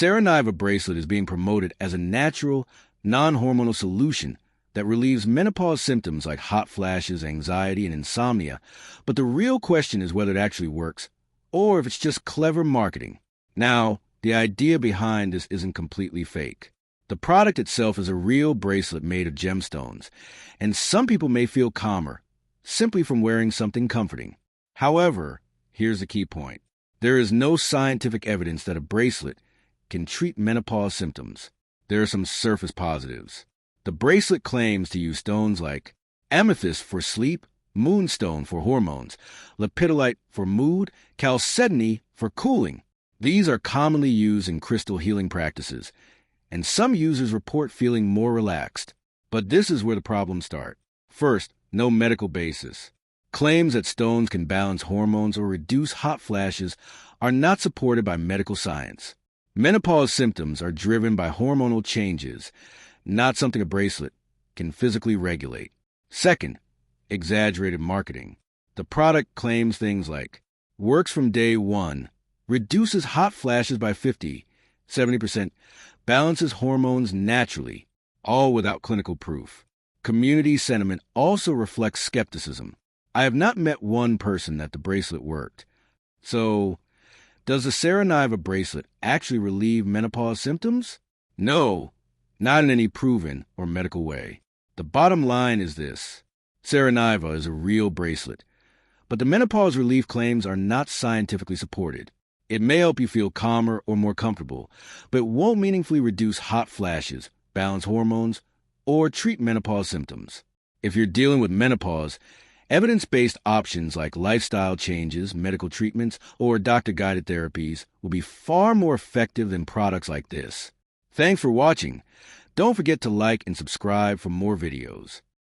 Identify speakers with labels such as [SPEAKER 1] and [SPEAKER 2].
[SPEAKER 1] Sereniva Bracelet is being promoted as a natural, non-hormonal solution that relieves menopause symptoms like hot flashes, anxiety, and insomnia, but the real question is whether it actually works or if it's just clever marketing. Now, the idea behind this isn't completely fake. The product itself is a real bracelet made of gemstones, and some people may feel calmer simply from wearing something comforting. However, here's the key point. There is no scientific evidence that a bracelet can treat menopause symptoms. There are some surface positives. The bracelet claims to use stones like amethyst for sleep, moonstone for hormones, lepidolite for mood, chalcedony for cooling. These are commonly used in crystal healing practices, and some users report feeling more relaxed. But this is where the problems start. First, no medical basis. Claims that stones can balance hormones or reduce hot flashes are not supported by medical science. Menopause symptoms are driven by hormonal changes, not something a bracelet can physically regulate. Second, exaggerated marketing. The product claims things like, works from day one, reduces hot flashes by 50, 70%, balances hormones naturally, all without clinical proof. Community sentiment also reflects skepticism. I have not met one person that the bracelet worked. So, does the Sereniva bracelet actually relieve menopause symptoms? No, not in any proven or medical way. The bottom line is this. Sereniva is a real bracelet, but the menopause relief claims are not scientifically supported. It may help you feel calmer or more comfortable, but it won't meaningfully reduce hot flashes, balance hormones, or treat menopause symptoms. If you're dealing with menopause, evidence-based options like lifestyle changes, medical treatments, or doctor-guided therapies will be far more effective than products like this. Thanks for watching. Don't forget to like and subscribe for more videos.